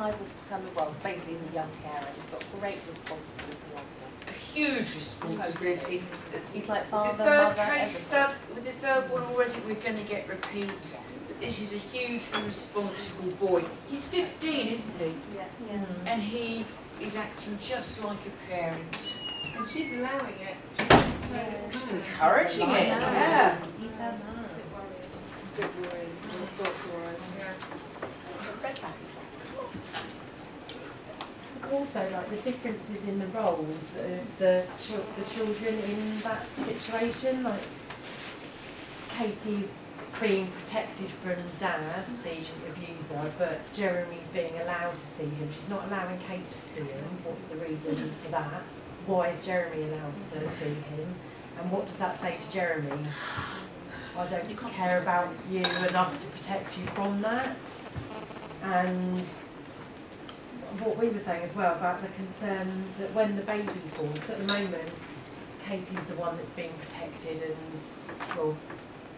Clive was becoming, well, basically as a young carer, he's got great responsibility on him. A huge responsibility. He's like With father, the third mother, case study, with the third one already, we're going to get repeats. But this is a hugely responsible boy. He's 15, isn't he? Yeah. And he is acting just like a parent. And she's allowing it. She's encouraging it. Yeah. He's so nice. Good worrying. All sorts of worrying. Also, like the differences in the roles of the children in that situation, like Katie's being protected from Dad, the abuser, but Jeremy's being allowed to see him. She's not allowing Katie to see him. What's the reason for that? Why is Jeremy allowed to see him? And what does that say to Jeremy? I don't care about you enough to protect you from that. And what we were saying as well about the concern that when the baby's born, so at the moment Katie's the one that's being protected and, well,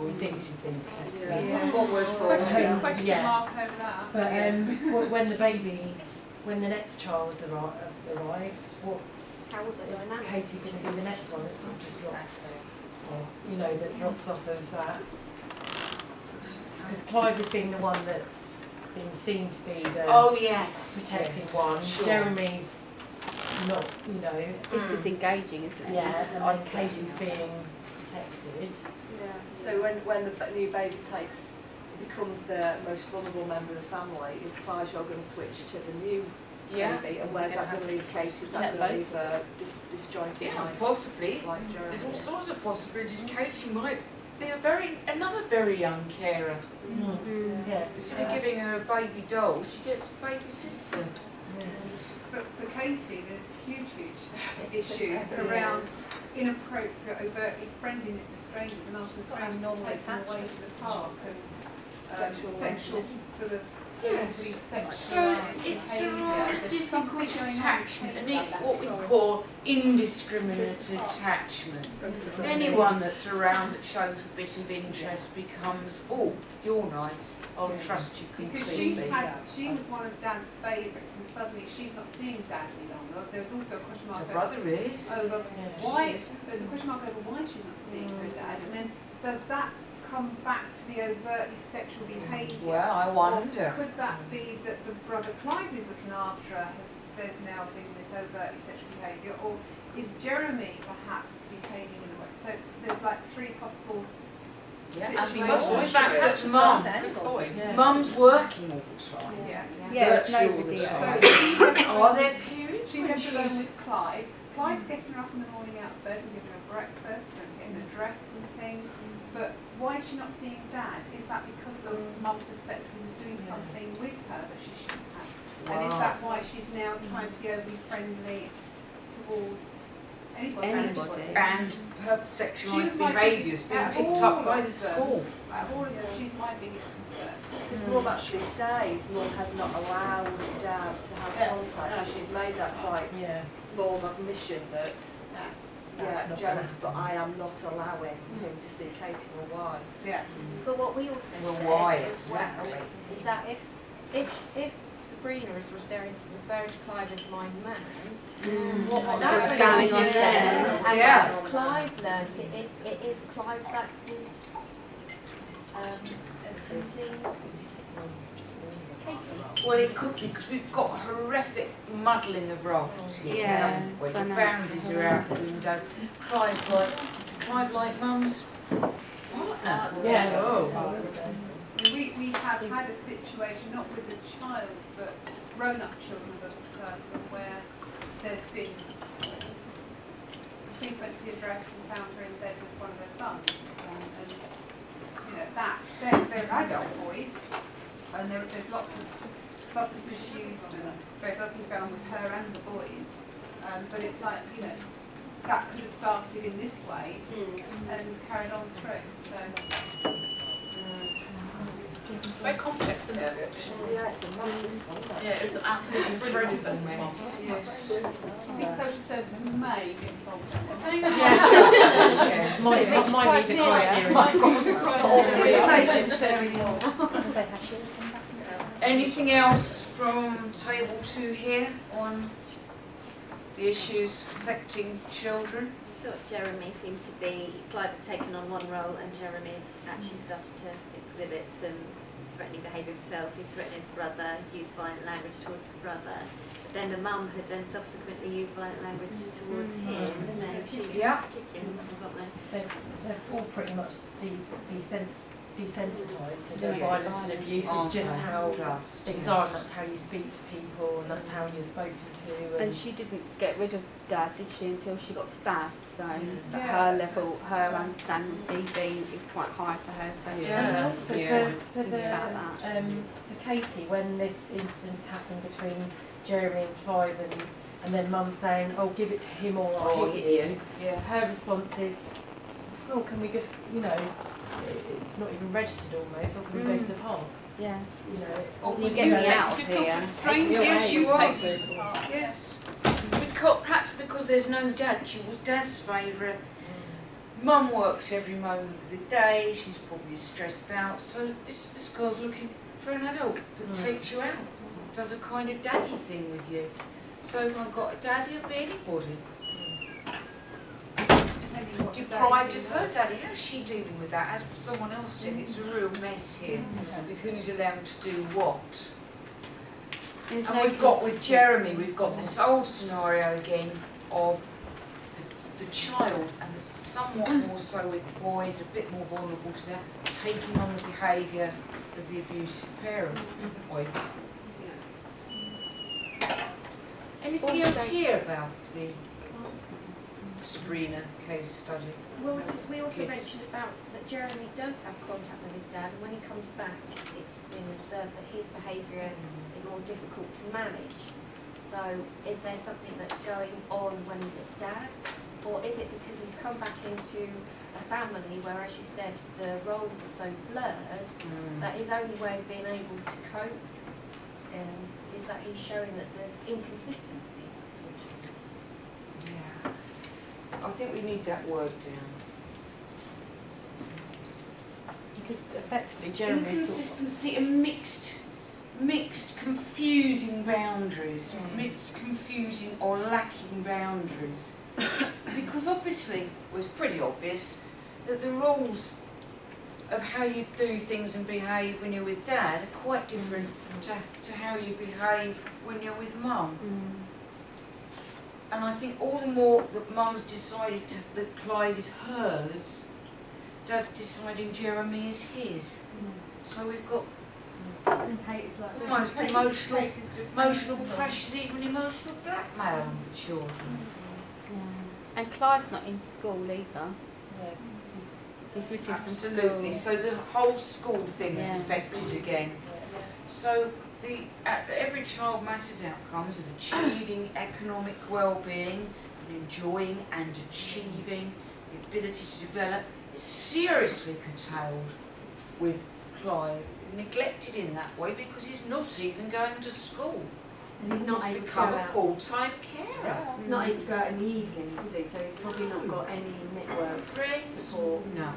we think she's being protected. Yeah. That's what we're for. Question mark over that. But when the baby, when the next child arrives, How will the is dynamic? Katie going to be the next one? It's not just drops, or, you know, that drops off of that. Because Clive has been the one that's been seen to be the protecting one. Sure. Jeremy's not, you know. It's disengaging, isn't it? Yeah, Just and then Katie's being protected. Yeah. So when the new baby becomes the most vulnerable member of the family, is Faisal going to switch to the new baby? And where's that going to leave Kate? Is that going to leave disjointed? Yeah, possibly. Like Jeremy? There's all sorts of possibilities. Katie might be another very young carer. Yeah. Instead of giving her a baby doll, she gets a baby sister. But for Katie, there's huge issues around inappropriate, overtly friendliness to strangers and after strangers taking them away to the park and sexual sort of Yes. sexual So it's a rather difficult attachment, and what we call indiscriminate attachment. Anyone that's around that shows a bit of interest becomes, oh, you're nice, I'll trust you because completely. she was one of Dad's favourites and suddenly she's not seeing Dad any longer. There was also a question mark Her brother is. over why, there's a question mark over why she's not seeing her Dad, and then does that come back to the overtly sexual behaviour? Well, I wonder. Or could that be that the brother Clive who's looking after her there's now been this overtly sexual behaviour, or is Jeremy perhaps behaving in a way? So there's like three possible And situations. because of the fact that Mum's working all the time. Virtually all the time. So she's Are there periods she's when left alone she's... with Clive. Clive's getting her up in the morning out of bed and giving her breakfast and getting her dressed and things. But why is she not seeing Dad? Is that because of Mum suspected he was doing something with her that she shouldn't have? And is that why she's now trying to be overly friendly towards anybody? And her sexualised She's my behaviour has biggest- been out of picked all up by of the them, school. Out of all of them, she's my biggest concern. Because Mum actually says Mum has not allowed Dad to have contact, so she's made that quite bold admission that Jeremy, but I am not allowing him to see Katie. Well, why? Yeah. But what we also Well, say why as well exactly? is that if Sabrina is referring to Clive as my man, what's What's going going on there? And Yeah. as Clive learnt it, if it is Clive that is accusing Katie. Well, it could be, because we've got horrific muddling of roles here, haven't we? The boundaries are out the window. Clive like Mum's partner. Yeah. Oh. We have had a situation, not with a child, but grown-up children of a person, where there's been she went to the address and found her in bed with one of her sons, and you know that they're adult boys, and there's lots of substance issues and various other things going on with her and the boys, but it's like, you know, that could have started in this way and carried on through. So. It's very complex, isn't it? Yeah, it's a massive one. Yeah, it's absolutely very mess. Yes. I think social services may get involved in it. Yes. Might be the criteria. Anything else from table 2 here on the issues affecting children? I thought Jeremy seemed to be, Clive had taken on one role and Jeremy actually started to exhibit some threatening behaviour himself. He threatened his brother, used violent language towards his brother. But then the mum had then subsequently used violent language towards him, saying she was kicking him or something. They're all pretty much desensitised to the violence and abuse. It's just how things are, and that's how you speak to people, and that's how you're spoken to. And she didn't get rid of Dad, did she, until she got stabbed? So at her level, her understanding of DV is quite high for her to think about that. For Katie, when this incident happened between Jeremy and Clive, and then Mum saying, "Oh, give it to him or I'll hit you." Yeah. Her response is, "Oh, can we just, it's not even registered almost, or can we go to the park?" Yeah. Or you get me out of here. Yes, she was. Yes. Perhaps because there's no dad. She was Dad's favourite. Mum works every moment of the day. She's probably stressed out. So this girl's looking for an adult that takes you out, does a kind of daddy thing with you. So if I've got a daddy, I'll be anybody. Deprived of her daddy. How's she dealing with that? As someone else said, it's a real mess here with who's allowed to do what. And we've got with Jeremy, we've got this old scenario again of the child, and it's somewhat more so with boys, a bit more vulnerable to that, taking on the behaviour of the abusive parent. Anything else here about the Sabrina case study? Well, because we also mentioned about that Jeremy does have contact with his dad, and when he comes back, it's been observed that his behaviour is more difficult to manage. So, is there something that's going on when he's at Dad's, or is it because he's come back into a family where, as you said, the roles are so blurred that his only way of being able to cope is that he's showing that there's inconsistency? Yeah. I think we need that word down. Because effectively, Jeremy's inconsistency and mixed, confusing boundaries, mixed, confusing or lacking boundaries. Because obviously, well, it's pretty obvious that the rules of how you do things and behave when you're with Dad are quite different to how you behave when you're with Mum. And I think all the more that Mum's decided that Clive is hers, Dad's deciding Jeremy is his. So we've got almost emotional pressures, even emotional blackmail on the children. And Clive's not in school either. He's missing from school. Absolutely. So the whole school thing is affected again. So every child matters outcomes of achieving economic well-being and enjoying and achieving the ability to develop is seriously curtailed with Clive, neglected in that way because he's not even going to school. And he's not able to go become a out. full-time carer. He's not able to go out in the evenings, is he? So he's probably not got any network Friends? support. No.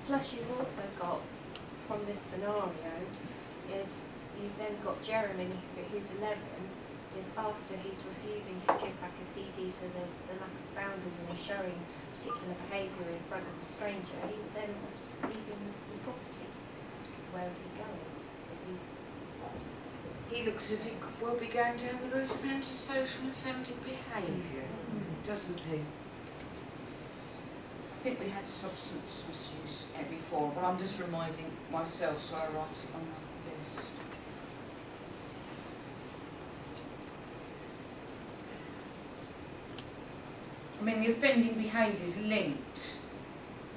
Plus, you've also got, from this scenario, is you've then got Jeremy, who's 11, is after he's refusing to give back a CD, so there's the lack of boundaries and he's showing particular behaviour in front of a stranger, he's then leaving the property. Where is he going? Is he... He looks as if he could well be going down the route of antisocial offending behaviour, doesn't he? I think we had substance misuse before, but I'm just reminding myself, so I write it on my list. I mean, the offending behaviour is linked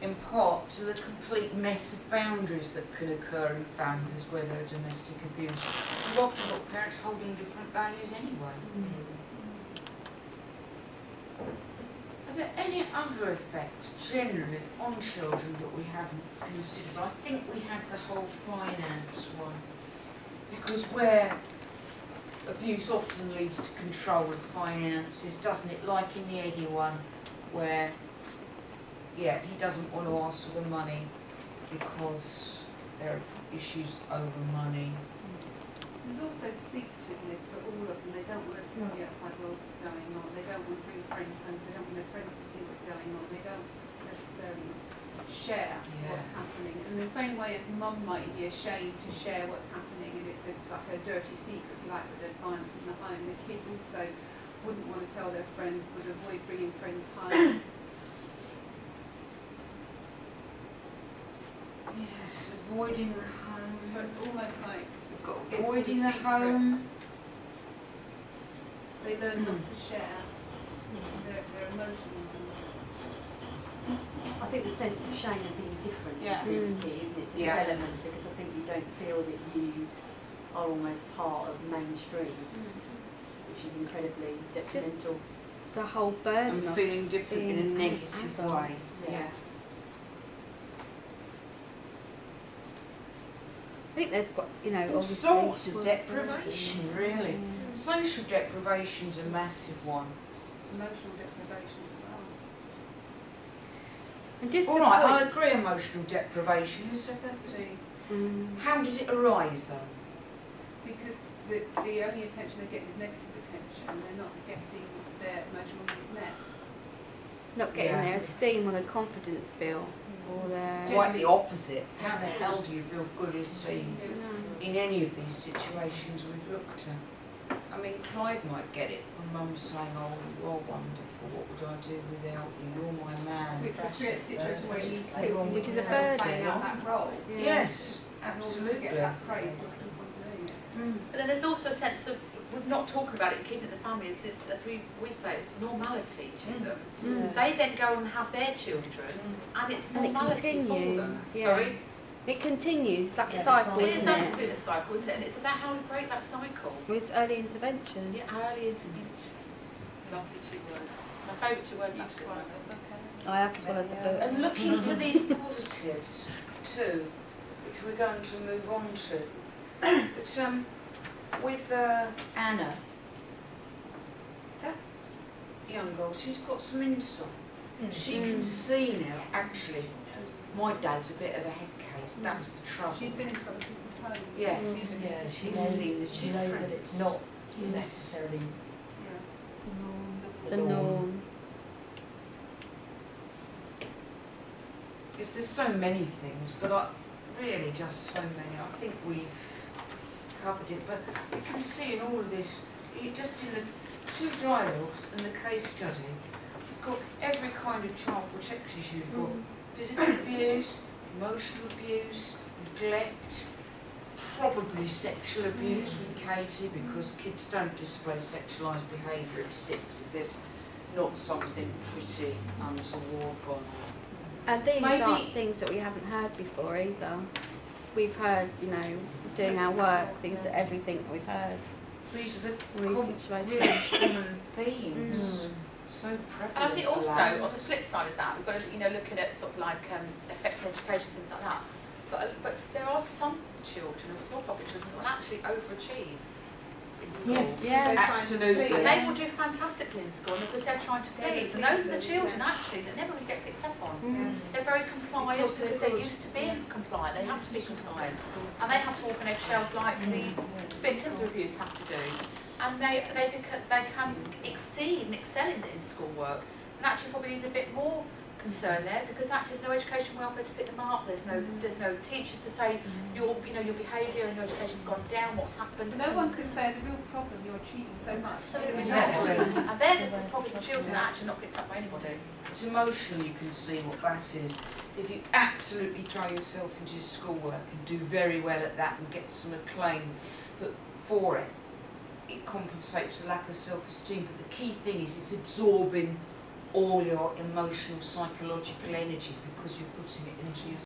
in part to the complete mess of boundaries that can occur in families where there are domestic abuse. You've often got parents holding different values anyway. Are there any other effects generally on children that we haven't considered? I think we had the whole finance one, because where abuse often leads to control of finances, doesn't it? Like in the Eddie one, where yeah, he doesn't want to ask for the money because there are issues over money. There's also secretiveness for all of them. They don't want to tell the outside world what's going on. They don't want to bring friends home. So they don't want their friends to see what's going on. They don't necessarily share what's happening. In the same way as mum might be ashamed to share what's happening, and it's like a dirty secret, like that there's violence in the home. The kids also wouldn't want to tell their friends, would avoid bringing friends home. Yes, avoiding the home. So it's almost like Avoiding the home. They learn not to share their emotions. I think the sense of shame of being different Yeah. is really key, isn't it, to development, because I think you don't feel that you are almost part of mainstream, which is incredibly detrimental. The whole burden And of feeling different in a being negative adult. way. Yeah. I think they've got, you know, All obviously. sorts of deprivation, really. Social deprivation's a massive one. Emotional deprivation as well. And just All the right, I point, agree. Emotional deprivation. Who said that? Mm. How does it arise, though? Because the only attention they get is negative attention, and they're not getting their emotional needs met. Not getting Yeah. their esteem or their confidence built, or their. Quite the opposite. How the hell do you build good esteem No. in any of these situations we've looked at? I mean, Clive might get it from mum saying, "Oh, you are wonderful. What would I do without you? You're my man." Which will create a situation where you Which is a playing out burden. that role. Yeah. Yes, In order to absolutely. get that praise, they keep on doing it. But then there's also a sense of, with not talking about it and keeping it in the family, it's, as we say, it's normality to them. Mm. They then go and have their children, and it's And it normality for them. continues, yeah. Sorry? It continues, it's like a Yeah, cycle, It is isn't absolutely it? a cycle, isn't it? And it's about how we break that cycle. With early intervention. Yeah, early intervention. Lovely 2 words. My favourite 2 words, actually. I have swallowed the book. And looking for these positives too, which we're going to move on to. But with Anna, that young girl, she's got some insight. She can see now, actually, my dad's a bit of a head case. That's the trouble. She's been in front of people's homes. Yes. Yeah, she She's knows, seen the she knows that difference. it's not Yes. necessarily Yeah. The norm. There's so many things, but really just so many. I think we've covered it, but you can see in all of this, just in the 2 dialogues and the case study, you've got every kind of child protection issue. You've got physical abuse, emotional abuse, neglect, probably sexual abuse with Katie, because kids don't display sexualised behaviour at 6 if there's not something pretty untoward going on. And these Maybe- aren't things that we haven't heard before either. We've heard, you know, doing our work, these are everything that we've heard. These are the All these really situations. common themes. So prevalent. And I think for also, on lads. the flip side of that, we've got to, looking at sort of like effective education, things like that. But there are some children, small pocket children, that will actually overachieve in school. Yes, Yeah. absolutely. And they will do fantastically in school because they're trying to please. And those are the children actually that never really get picked up on. They're very compliant Because because they're they're good. used to being compliant. They have to be compliant. And they have to walk on eggshells like the victims of abuse have to do. And they can exceed and excel in schoolwork. And actually probably need a bit more concern there because actually there's no education welfare to pick them up. There's no teachers to say your behaviour and your education's gone down. What's happened? No one can say it's a real problem, you're achieving so much. Absolutely Exactly. not. And they're the problems of children that are actually not picked up by anybody. It's emotional, you can see what that is. If you absolutely throw yourself into your schoolwork and do very well at that and get some acclaim, but for it, it compensates the lack of self-esteem. But the key thing is it's absorbing all your emotional, psychological energy because you're putting it into your